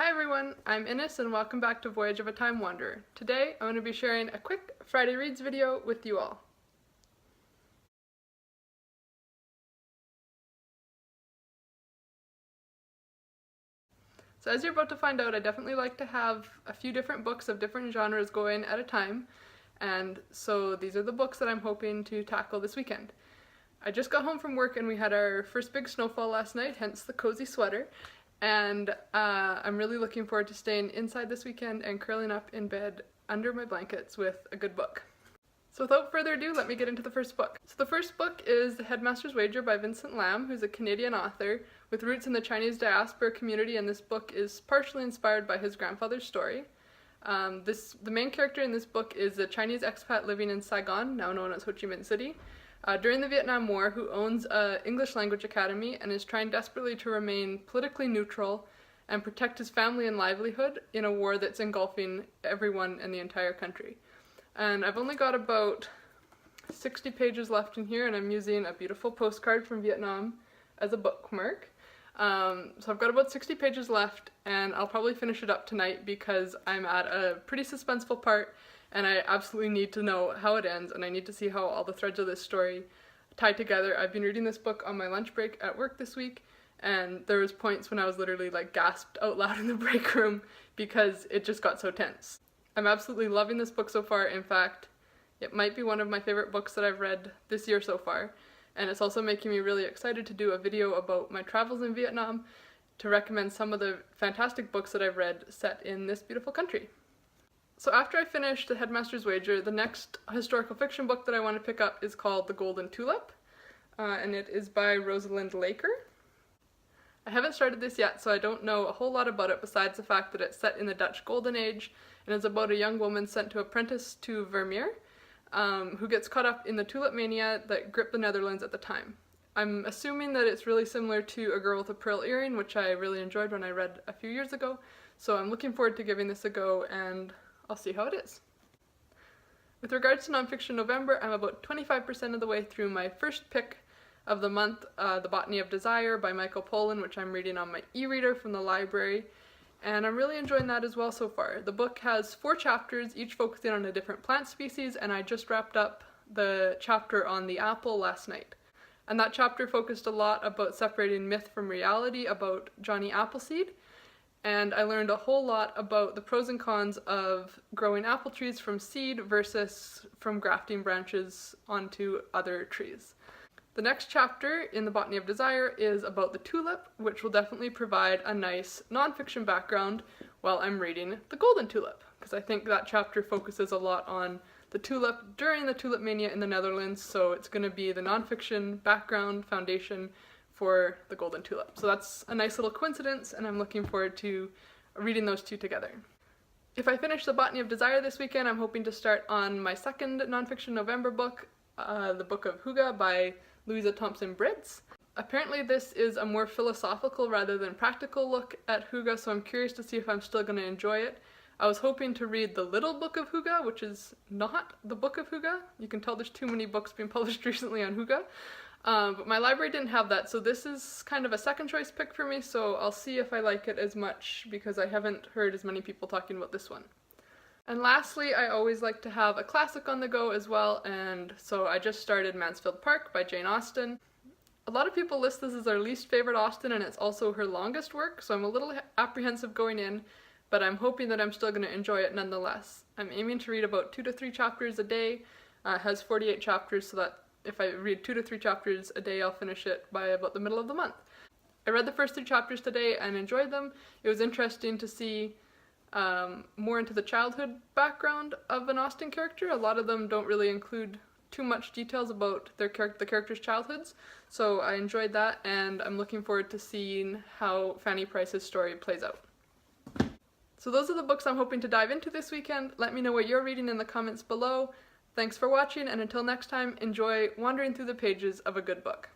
Hi everyone, I'm Ines and welcome back to Voyage of a Time Wanderer. Today I'm going to be sharing a quick Friday Reads video with you all. So as you're about to find out, I definitely like to have a few different books of different genres going at a time, and so these are the books that I'm hoping to tackle this weekend. I just got home from work and we had our first big snowfall last night, hence the cozy sweater. And I'm really looking forward to staying inside this weekend and curling up in bed under my blankets with a good book. So without further ado, let me get into the first book. So the first book is The Headmasters Wager by Vincent Lam, who's a Canadian author with roots in the Chinese diaspora community, and this book is partially inspired by his grandfather's story. The main character in this book is a Chinese expat living in Saigon, now known as Ho Chi Minh City, during the Vietnam War, who owns an English language academy and is trying desperately to remain politically neutral and protect his family and livelihood in a war that's engulfing everyone in the entire country. And I've only got about 60 pages left in here, and I'm using a beautiful postcard from Vietnam as a bookmark. So I've got about 60 pages left, and I'll probably finish it up tonight because I'm at a pretty suspenseful part and I absolutely need to know how it ends, and I need to see how all the threads of this story tie together. I've been reading this book on my lunch break at work this week, and there was points when I was literally like gasped out loud in the break room because it just got so tense. I'm absolutely loving this book so far. In fact, it might be one of my favorite books that I've read this year so far, and it's also making me really excited to do a video about my travels in Vietnam to recommend some of the fantastic books that I've read set in this beautiful country. So after I finished The Headmaster's Wager, the next historical fiction book that I want to pick up is called The Golden Tulip, and it is by Rosalind Laker. I haven't started this yet, so I don't know a whole lot about it besides the fact that it's set in the Dutch Golden Age and is about a young woman sent to apprentice to Vermeer, who gets caught up in the tulip mania that gripped the Netherlands at the time. I'm assuming that it's really similar to A Girl with a Pearl Earring, which I really enjoyed when I read a few years ago, so I'm looking forward to giving this a go, and I'll see how it is. With regards to nonfiction November, I'm about 25% of the way through my first pick of the month, The Botany of Desire by Michael Pollan, which I'm reading on my e-reader from the library, and I'm really enjoying that as well so far. The book has 4 chapters, each focusing on a different plant species, and I just wrapped up the chapter on the apple last night. And that chapter focused a lot about separating myth from reality about Johnny Appleseed, and I learned a whole lot about the pros and cons of growing apple trees from seed versus from grafting branches onto other trees. The next chapter in The Botany of Desire is about the tulip, which will definitely provide a nice nonfiction background while I'm reading The Golden Tulip, because I think that chapter focuses a lot on the tulip during the tulip mania in the Netherlands, so it's going to be the nonfiction background foundation for The Golden Tulip. So that's a nice little coincidence, and I'm looking forward to reading those two together. If I finish The Botany of Desire this weekend, I'm hoping to start on my second nonfiction November book, the Book of Hygge by Louisa Thompson Brits. Apparently this is a more philosophical rather than practical look at Hygge, so I'm curious to see if I'm still going to enjoy it. I was hoping to read the Little Book of Hygge, which is not the Book of Hygge. You can tell there's too many books being published recently on Hygge. But my library didn't have that, so this is kind of a second choice pick for me, so I'll see if I like it as much because I haven't heard as many people talking about this one. And lastly, I always like to have a classic on the go as well, and so I just started Mansfield Park by Jane Austen. A lot of people list this as their least favorite Austen, and it's also her longest work, so I'm a little apprehensive going in, but I'm hoping that I'm still going to enjoy it nonetheless. I'm aiming to read about 2 to 3 chapters a day. It has 48 chapters, so that if I read 2 to 3 chapters a day, I'll finish it by about the middle of the month. I read the first 3 chapters today and enjoyed them. It was interesting to see more into the childhood background of an Austen character. A lot of them don't really include too much details about the characters' childhoods, so I enjoyed that, and I'm looking forward to seeing how Fanny Price's story plays out. So those are the books I'm hoping to dive into this weekend. Let me know what you're reading in the comments below. Thanks for watching, and until next time, enjoy wandering through the pages of a good book.